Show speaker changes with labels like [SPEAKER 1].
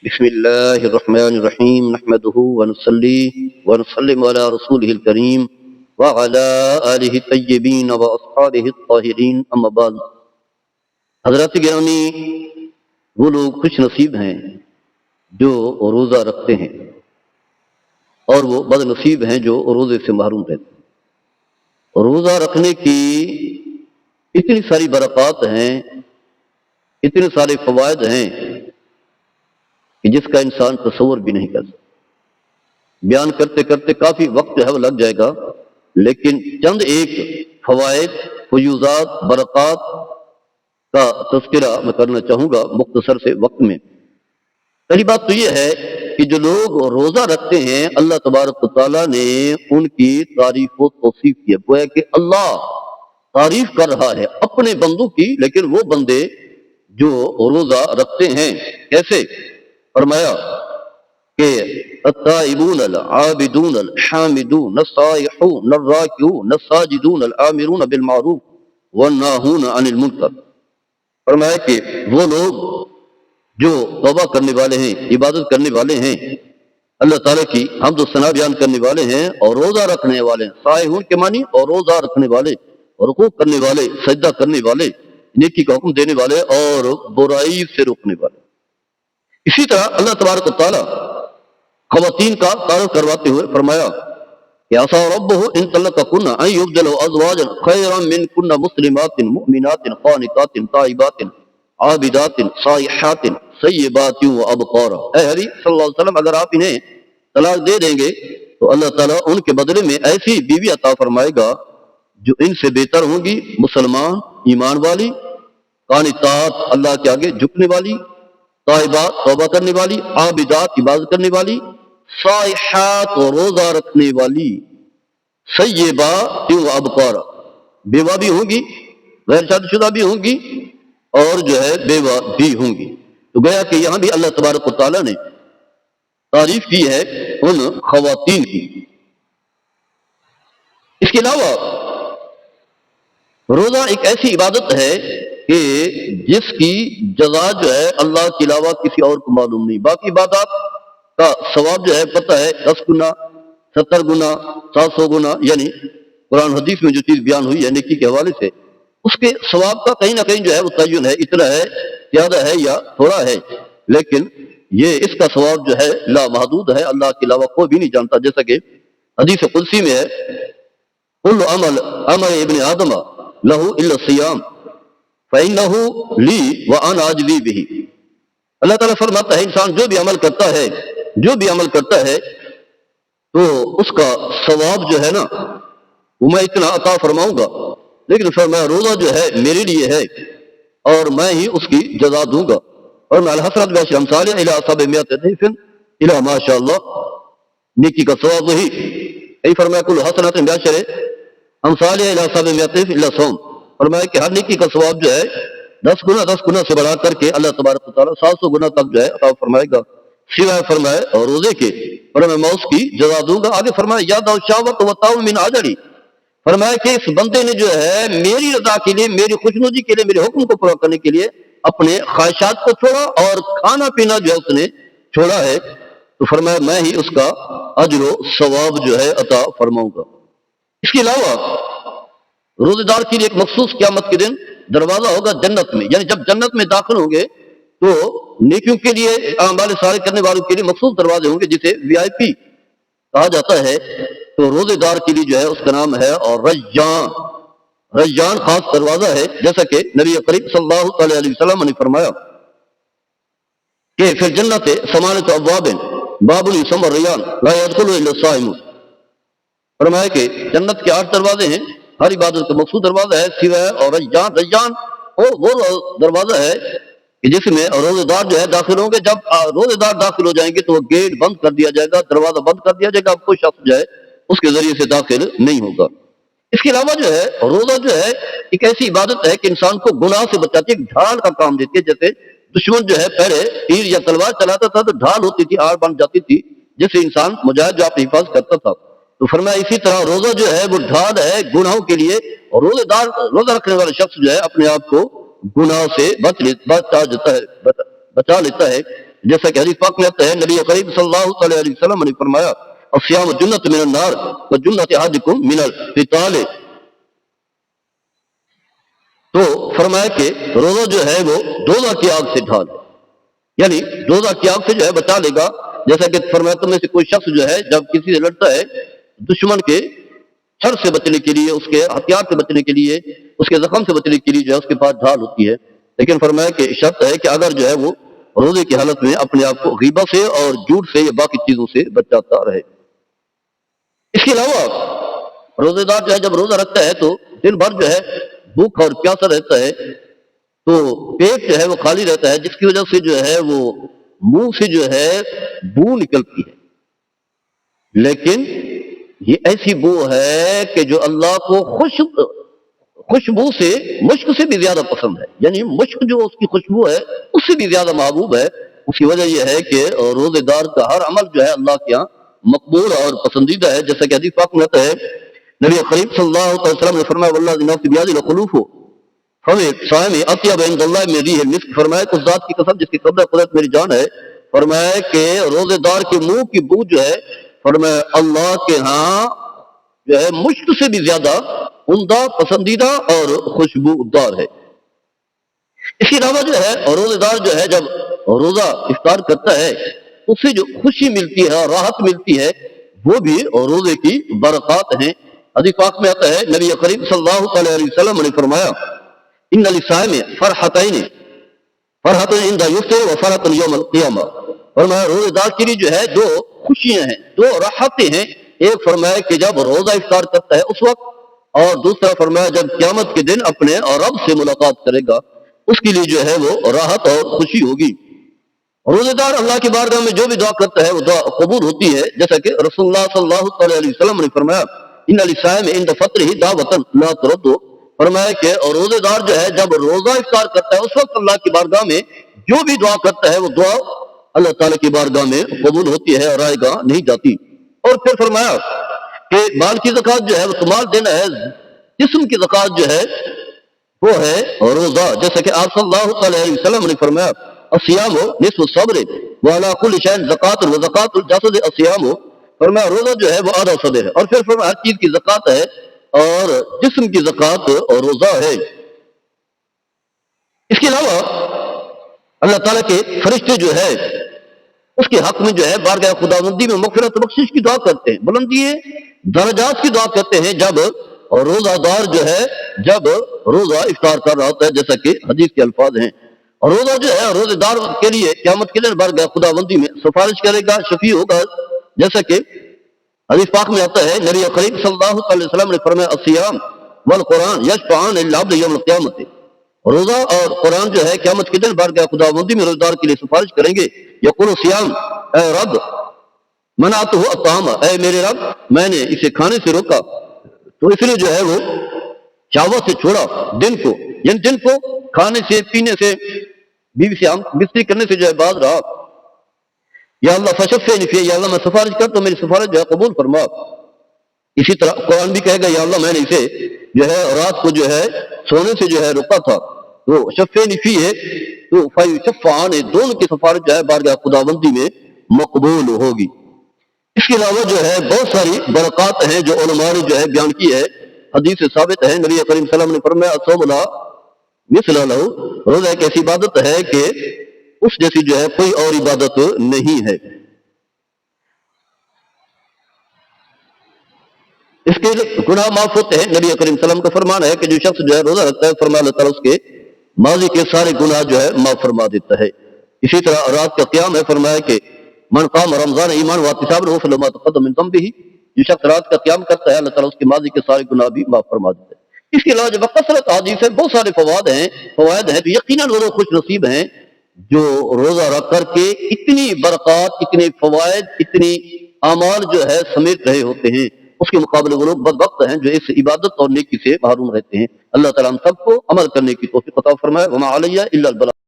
[SPEAKER 1] بسم اللہ الرحمن الرحیم نحمده ونصلی ونسلم علی رسوله الکریم وعلی آلہ الطیبین واصحابہ الطاہرین اما بعد۔ حضرات گرامی، وہ لوگ خوش نصیب ہیں جو روزہ رکھتے ہیں، اور وہ بد نصیب ہیں جو روزے سے محروم رہتے ہیں۔ روزہ رکھنے کی اتنی ساری برکات ہیں، اتنے سارے فوائد ہیں کہ جس کا انسان تصور بھی نہیں کر سکتا۔ بیان کرتے کرتے کافی وقت جو ہے وہ لگ جائے گا، لیکن چند ایک فوائد، فیوزات، برکات کا تذکرہ میں کرنا چاہوں گا مختصر سے وقت میں۔ پہلی بات تو یہ ہے کہ جو لوگ روزہ رکھتے ہیں، اللہ تبارک و تعالیٰ نے ان کی تعریف و توصیف کی ہے۔ گویا کہ اللہ تعریف کر رہا ہے اپنے بندوں کی، لیکن وہ بندے جو روزہ رکھتے ہیں کیسے؟ فرمایا کہ التائبون العابدون الحامدون السائحون الراکعون الساجدون الآمرون بالمعروف والناہون عن المنکر۔ فرمایا کہ وہ لوگ جو توبہ کرنے والے ہیں، عبادت کرنے والے ہیں، اللہ تعالیٰ کی حمد و ثنا بیان کرنے والے ہیں، اور روزہ رکھنے والے ہیں۔ سائحون کے معنی اور روزہ رکھنے والے، رکوع کرنے والے، سجدہ کرنے والے، نیکی کا حکم دینے والے اور برائی سے روکنے والے۔ اسی طرح اللہ تبارک و تعالیٰ خواتین کا تعارف کرواتے ہوئے فرمایا کہ عسیٰ ربہ ان طلقکن ان یبدلہ ازواجا خیرا منکن مسلمات مؤمنات قانتات تائبات عابدات صائحات سیبات و ابکارا۔ اے حبیب صلی اللہ علیہ وسلم، اگر آپ انہیں طلاق دے دیں گے تو اللہ تعالیٰ ان کے بدلے میں ایسی بیوی عطا فرمائے گا جو ان سے بہتر ہوں گی، مسلمان، ایمان والی، قانتات اللہ کے آگے جھکنے والی، طائبات توبہ کرنے والی، عابدات عبادت کرنے والی، صائحات روزہ رکھنے والی، سیبات و ابکارا بیوہ بھی ہوں گی، غیر شادی شدہ بھی ہوں گی، اور جو ہے بیوہ بھی ہوں گی۔ تو گویا کہ یہاں بھی اللہ تبارک و تعالیٰ نے تعریف کی ہے ان خواتین کی۔ اس کے علاوہ روزہ ایک ایسی عبادت ہے کہ جس کی جزا جو ہے اللہ کے علاوہ کسی اور کو معلوم نہیں۔ باقی عبادات کا ثواب جو ہے پتہ ہے، 10 گنا، 70 گنا، 700 گنا، یعنی قرآن حدیث میں جو چیز بیان ہوئی ہے نیکی کے حوالے سے، اس کے ثواب کا کہیں نہ کہیں جو ہے وہ تعین ہے، اتنا ہے، زیادہ ہے یا تھوڑا ہے، لیکن یہ اس کا ثواب جو ہے لا محدود ہے، اللہ کے علاوہ کوئی بھی نہیں جانتا۔ جیسا کہ حدیث قدسی میں ہے، کل عمل ابن آدم لہ الا الصیام فإنہ لی وأنا أجزی بہ۔ اللہ تعالیٰ فرماتا ہے انسان جو بھی عمل کرتا ہے تو اس کا ثواب جو ہے نا وہ میں اتنا عطا فرماؤں گا، لیکن فرمایا روزہ جو ہے میرے لیے ہے اور میں ہی اس کی جزا دوں گا۔ اور میں الحسنۃ بعشر امثالها الی 700 ضعف الی ما شاء اللہ، نیکی کا ثواب وہی یہی فرمایا کل حسنۃ بعشر امثالها الی 700 ضعف الا صوم۔ فرمایا کہ ہر نیکی کا ثواب جو ہے 10 گنا سے بڑھا کر کے اللہ تبارک و تعالیٰ 700 گنا تک جو ہے عطا فرمائے گا، سوائے فرمائے اور روزے کے، فرمایا میں اس کی جزا دوں گا۔ آگے فرمایا یا دو شاوت و طاو من اجری، فرمایا کہ اس بندے نے جو ہے میری رضا کے لیے، میری خوشنودی کے لیے، میرے حکم کو پورا کرنے کے لیے اپنے خواہشات کو چھوڑا اور کھانا پینا جو ہے اس نے چھوڑا ہے، تو فرمایا میں ہی اس کا اجر و ثواب جو ہے عطا فرماؤں گا۔ اس کے علاوہ روزے دار کے لیے ایک مخصوص قیامت کے دن دروازہ ہوگا جنت میں، یعنی جب جنت میں داخل ہوں گے تو نیکیوں کے لیے، اعمال صالح کرنے والوں کے لیے مخصوص دروازے ہوں گے جسے VIP کہا جاتا ہے۔ تو روزے دار کے لیے جو ہے اس کا نام ہے اور ریان خاص دروازہ ہے، جیسا کہ نبی کریم صلی اللہ علیہ وسلم نے فرمایا کہ پھر جنت ثمانیۃ ابواب باب یسمى الریان لا يدخل الا الصائمون۔ فرمایا کہ جنت کے 8 دروازے ہیں، ہر عبادت کا مخصوص دروازہ ہے سوائے اور ریان اور وہ دروازہ ہے کہ جس میں روزے دار جو ہے داخل ہوں گے۔ جب روزے دار داخل ہو جائیں گے تو وہ گیٹ بند کر دیا جائے گا، دروازہ بند کر دیا جائے گا، اب کوئی شخص جو ہے اس کے ذریعے سے داخل نہیں ہوگا۔ اس کے علاوہ جو ہے روزہ جو ہے ایک ایسی عبادت ہے کہ انسان کو گناہ سے بچاتی ہے، ڈھال کا کام دیتی ہے۔ جیسے دشمن جو ہے پہلے تیر یا تلوار چلاتا تھا تو ڈھال ہوتی تھی، آڑ بن جاتی تھی، جس سے انسان مجاہد جو اپنی حفاظت کرتا تھا۔ تو فرمایا اسی طرح روزہ جو ہے وہ ڈھال ہے گناہوں کے لیے، اور روزہ رکھنے والا شخص جو ہے اپنے آپ کو گناہ سے بچا لیتا ہے۔ جیسا کہ حدیث پاک میں آتا ہے نبی کریم صلی اللہ علیہ وسلم نے فرمایا الصیام جنت من النار وجنت احدکم من القتال، تو فرمایا کہ روزہ جو ہے وہ دوزخ کی آگ سے ڈھال ہے، یعنی دوزخ کی آگ سے جو ہے بچا لے گا۔ جیسا کہ فرمایا تم میں سے کوئی شخص جو ہے جب کسی سے لڑتا ہے دشمن کے شر سے بچنے کے لیے، اس کے ہتھیار سے بچنے کے لیے، اس کے زخم سے بچنے کے لیے جو ہے اس کے پاس ڈھال ہوتی ہے، لیکن فرمایا کہ شرط ہے کہ اگر جو ہے وہ روزے کی حالت میں اپنے آپ کو غیبت سے اور جھوٹ سے یا باقی چیزوں سے بچاتا رہے۔ اس کے علاوہ روزے دار جو ہے جب روزہ رکھتا ہے تو دن بھر جو ہے بھوک اور پیاسا رہتا ہے، تو پیٹ جو ہے وہ خالی رہتا ہے، جس کی وجہ سے جو ہے وہ منہ سے جو ہے بو نکلتی ہے، لیکن یہ ایسی بو ہے کہ جو اللہ کو خوشبو سے مشک سے بھی زیادہ پسند ہے، یعنی مشک جو اس کی خوشبو ہے اس سے بھی زیادہ محبوب ہے۔ اس کی وجہ یہ ہے کہ روزے دار کا ہر عمل جو ہے اللہ کے یہاں مقبول اور پسندیدہ ہے، جیسا کہ حدیث پاک میں آتا ہے نبی کریم صلی اللہ علیہ وسلم نے فرمایا والذی نفس بیدہ لخلوف فم صائم اطیب عند اللہ من ریح المسک، فرمایا اس ذات کی قسم جس کی قبضہ قدرت میری جان ہے، فرمایا کہ روزے دار کے منہ کی بو جو ہے فرمایا اللہ کے ہاں جو ہے مشک سے بھی زیادہ عمدہ، پسندیدہ اور خوشبو دار ہے۔ اس کے علاوہ جو ہے روزے دار جو ہے جب روزہ افطار کرتا ہے اسے جو خوشی ملتی ہے اور راحت ملتی ہے وہ بھی روزے کی برکات ہیں۔ حدیث پاک میں آتا ہے نبی کریم صلی اللہ علیہ وسلم نے فرمایا ان للصائم فرحتین فرحت عند یفطر و فرحت یوم القیامہ، فرمایا روزے دار کے لیے جو ہے دو خوشیاں ہیں، دو راحتیں ہیں، ایک فرمایا کہ جب روزہ افطار کرتا ہے اس وقت، اور دوسرا فرمایا جب قیامت کے دن اپنے رب سے ملاقات کرے گا اس کے لیے جو ہے وہ راحت اور خوشی ہوگی۔ روزے دار اللہ کی بارگاہ میں جو بھی دعا کرتا ہے وہ دعا قبول ہوتی ہے، جیسا کہ رسول اللہ صلی اللہ علیہ وسلم نے فرمایا ان للصائم عند فطرہ دعوۃ لا ترد، فرمایا کہ روزے دار جو ہے جب روزہ افطار کرتا ہے اس وقت اللہ کی بارگاہ میں جو بھی دعا کرتا ہے وہ دعا اللہ تعالیٰ کی بارگاہ میں قبول ہوتی ہے اور رائے گاہ نہیں جاتی۔ اور پھر فرمایا کہ مال کی زکوٰۃ جو ہے وہ مال دینا ہے، جسم کی زکوٰۃ جو ہے وہ ہے روزہ، جیسا کہ آپ صلی اللہ علیہ وسلم نے فرمایا الصیام نصف الصبر وعلی کل شیء زکوٰۃ وزکوٰۃ الجسد الصیام، فرمایا روزہ جو ہے وہ آدھا صبر ہے، اور پھر فرمایا ہر چیز کی زکوٰۃ ہے اور جسم کی زکوٰۃ اور روزہ ہے۔ اس کے علاوہ اللہ تعالیٰ کے فرشتے جو ہے اس کے حق میں جو ہے بارگاہ خداوندی میں مغفرت بخشش کی دعا کرتے ہیں، بلندی درجات کی دعا کرتے ہیں جب روزہ دار جو ہے جب روزہ افطار کر رہا ہوتا ہے، جیسا کہ حدیث کے الفاظ ہیں۔ اور روزہ جو ہے روزے دار کے لیے قیامت کے دن بارگاہ خداوندی میں سفارش کرے گا، شفیع ہوگا، جیسا کہ حدیث پاک میں آتا ہے نبی کریم صلی اللہ علیہ وسلم نے فرمایا الصیام والقرآن یشفعان للعبد یوم القیامت، روزہ اور قرآن جو ہے قیامت کے دن بارگاہ خداوندی میں روزہ دار کے لیے سفارش کریں گے۔ یقول الصیام اے رب منعتہ الطعام، اے میرے رب میں نے اسے کھانے سے روکا، تو اس لیے جو ہے وہ شہوت سے چھوڑا دن کو، یعنی دن کو کھانے سے پینے سے بیوی سے بستری کرنے سے جو ہے باز رہا۔ یا اللہ فشفعنی فیہ، یا اللہ میں سفارش کر تو میری سفارش جو ہے قبول فرما۔ اسی طرح قرآن بھی کہے گا یا اللہ میں نے اسے جو ہے رات کو جو ہے سونے سے جو ہے روکا تھا، تو شفعنی فیہ تو فیشفعان، دونوں کی سفارش جو ہے بارگاہ خداوندی میں مقبول ہوگی۔ اس کے علاوہ جو ہے بہت ساری برکات ہیں جو علماء نے جو ہے بیان کی ہے، حدیث سے ثابت ہے، نبی کریم صلی اللہ علیہ وسلم نے فرمایا الصوم لا مثل لہ، روزہ ایک ایسی عبادت ہے کہ اس جیسی جو ہے کوئی اور عبادت نہیں ہے۔ اس کے گناہ معاف ہوتے ہیں، نبی کریم صلی اللہ علیہ وسلم کا فرمان ہے کہ جو شخص جو ہے روزہ رکھتا ہے فرمایا اللہ تعالیٰ اس کے ماضی کے سارے گناہ جو ہے معاف فرما دیتا ہے۔ اسی طرح رات کا قیام ہے، فرمایا کہ من قام رمضان ایمان واحتسابا غفر له ما تقدم من ذنبه، جو شخص رات کا قیام کرتا ہے اللہ تعالیٰ اس کے ماضی کے سارے گناہ بھی معاف فرما دیتا ہے۔ اس کے علاوہ جب کثرت حدیث ہے، بہت سارے فوائد ہیں، تو یقیناً وہ خوش نصیب ہیں جو روزہ رکھ کر کے اتنی برکات، اتنے فوائد، اتنی اعمال جو ہے سمیٹ رہے ہوتے ہیں۔ اس کے مقابلے وہ لوگ بدبخت ہیں جو اس عبادت اور نیکی سے محروم رہتے ہیں۔ اللہ تعالیٰ ہم سب کو عمل کرنے کی توفیق عطا فرمائے۔ وما علیہ الا البلاغ۔